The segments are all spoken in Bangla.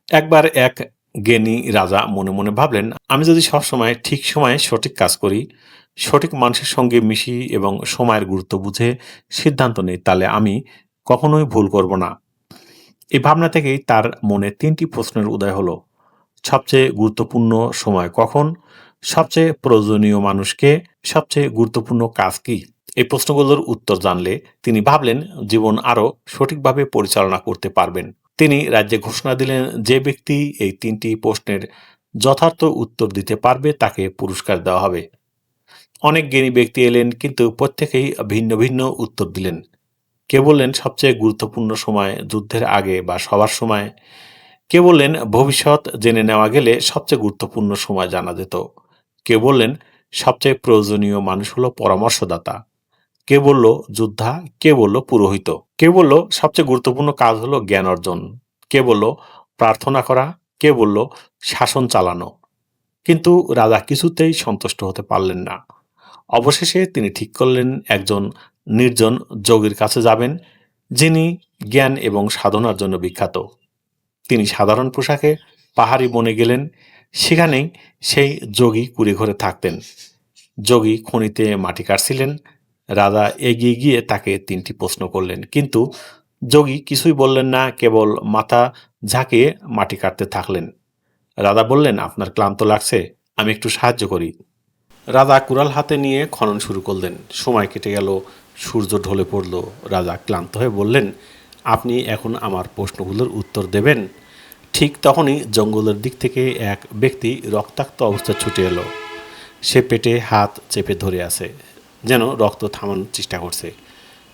একবার এক জ্ঞানী রাজা মনে মনে ভাবলেন, আমি যদি সবসময় ঠিক সময়ে সঠিক কাজ করি, সঠিক মানুষের সঙ্গে মিশি এবং সময়ের গুরুত্ব বুঝে সিদ্ধান্ত নেই, তাহলে আমি কখনোই ভুল করব না। এই ভাবনা থেকেই তার মনে ৩টি প্রশ্নের উদয় হলো। সবচেয়ে গুরুত্বপূর্ণ সময় কখন? সবচেয়ে প্রয়োজনীয় মানুষকে? সবচেয়ে গুরুত্বপূর্ণ কাজ কি? এই প্রশ্নগুলোর উত্তর জানলে তিনি ভাবলেন জীবন আরও সঠিকভাবে পরিচালনা করতে পারবেন। তিনি রাজ্যে ঘোষণা দিলেন, যে ব্যক্তি এই ৩টি প্রশ্নের যথার্থ উত্তর দিতে পারবে তাকে পুরস্কার দেওয়া হবে। অনেক জ্ঞানী ব্যক্তি এলেন, কিন্তু প্রত্যেকেই ভিন্ন ভিন্ন উত্তর দিলেন। কেউ বললেন সবচেয়ে গুরুত্বপূর্ণ সময় যুদ্ধের আগে বা সবার সময়। কেউ বললেন ভবিষ্যৎ জেনে নেওয়া গেলে সবচেয়ে গুরুত্বপূর্ণ সময় জানা যেত। কেউ বললেন সবচেয়ে প্রয়োজনীয় মানুষ হলো পরামর্শদাতা। কেউ বলল যোদ্ধা, কেউ বলল পুরোহিত। কেউ বলল সবচেয়ে গুরুত্বপূর্ণ কাজ হলো জ্ঞান অর্জন। কেউ বলল প্রার্থনা করা। কেউ বলল শাসন চালানো। কিন্তু রাজা কিছুতেই সন্তুষ্ট হতে পারলেন না। অবশেষে তিনি ঠিক করলেন একজন নির্জন যোগীর কাছে যাবেন, যিনি জ্ঞান এবং সাধনার জন্য বিখ্যাত। তিনি সাধারণ পোশাকে পাহাড়ি বনে গেলেন। সেখানেই সেই যোগী কুঁড়েঘরে থাকতেন। যোগী খনিতে মাটি কাটছিলেন। রাজা এগিয়ে গিয়ে তাকে ৩টি প্রশ্ন করলেন, কিন্তু যোগী কিছুই বললেন না, কেবল মাথা ঝাঁকিয়ে মাটি কাটতে থাকলেন। রাজা বললেন, আপনার ক্লান্ত লাগছে, আমি একটু সাহায্য করি। রাজা কুড়াল হাতে নিয়ে খনন শুরু করলেন। সময় কেটে গেল, সূর্য ঢলে পড়ল। রাজা ক্লান্ত হয়ে বললেন, আপনি এখন আমার প্রশ্নগুলোর উত্তর দেবেন? ঠিক তখনই জঙ্গলের দিক থেকে এক ব্যক্তি রক্তাক্ত অবস্থায় ছুটে এলো। সে পেটে হাত চেপে ধরে আছে, যেন রক্ত থামানোর চেষ্টা করছে।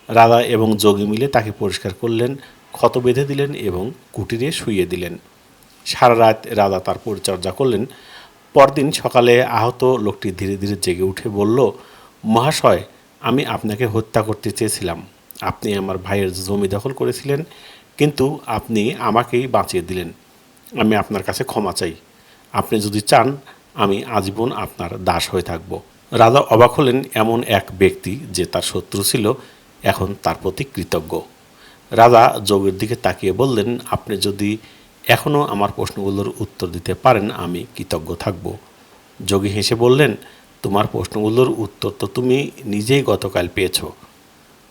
রাজা এবং যোগী মিলে তাকে পরিষ্কার করলেন, ক্ষত বেঁধে দিলেন এবং কুটিরে শুইয়ে দিলেন। সারা রাত রাজা তার পরিচর্যা করলেন। পরদিন সকালে আহত লোকটি ধীরে ধীরে জেগে উঠে বলল, মহাশয়, আমি আপনাকে হত্যা করতে চেয়েছিলাম। আপনি আমার ভাইয়ের জমি দখল করেছিলেন, কিন্তু আপনি আমাকেই বাঁচিয়ে দিলেন। আমি আপনার কাছে ক্ষমা চাই। আপনি যদি চান, আমি আজীবন আপনার দাস হয়ে থাকব। রাজা অবাক হলেন, এমন এক ব্যক্তি যে তার শত্রু ছিল এখন তার প্রতি কৃতজ্ঞ। রাজা যোগীর দিকে তাকিয়ে বললেন, আপনি যদি এখনও আমার প্রশ্নগুলোর উত্তর দিতে পারেন, আমি কৃতজ্ঞ থাকব। যোগী হেসে বললেন, তোমার প্রশ্নগুলোর উত্তর তো তুমি নিজেই গতকাল পেয়েছ।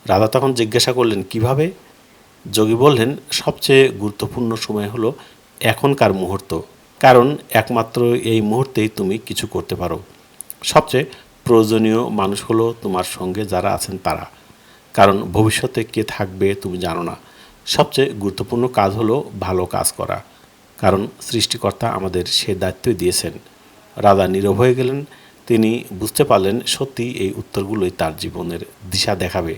রাজা তখন জিজ্ঞাসা করলেন, কিভাবে? যোগী বললেন, সবচেয়ে গুরুত্বপূর্ণ সময় হলো এখনকার মুহূর্ত, কারণ একমাত্র এই মুহূর্তেই তুমি কিছু করতে পারো। সবচেয়ে প্রয়োজনীয় মানুষ হলো তোমার সঙ্গে যারা আছেন তারা, কারণ ভবিষ্যতে কে থাকবে তুমি জানো না। সবচেয়ে গুরুত্বপূর্ণ কাজ হলো ভালো কাজ করা, কারণ সৃষ্টিকর্তা আমাদের সে দায়িত্বই দিয়েছেন। রাজা নীরব হয়ে গেলেন। তিনি বুঝতে পারলেন সত্যি এই উত্তরগুলোই তার জীবনের দিশা দেখাবে।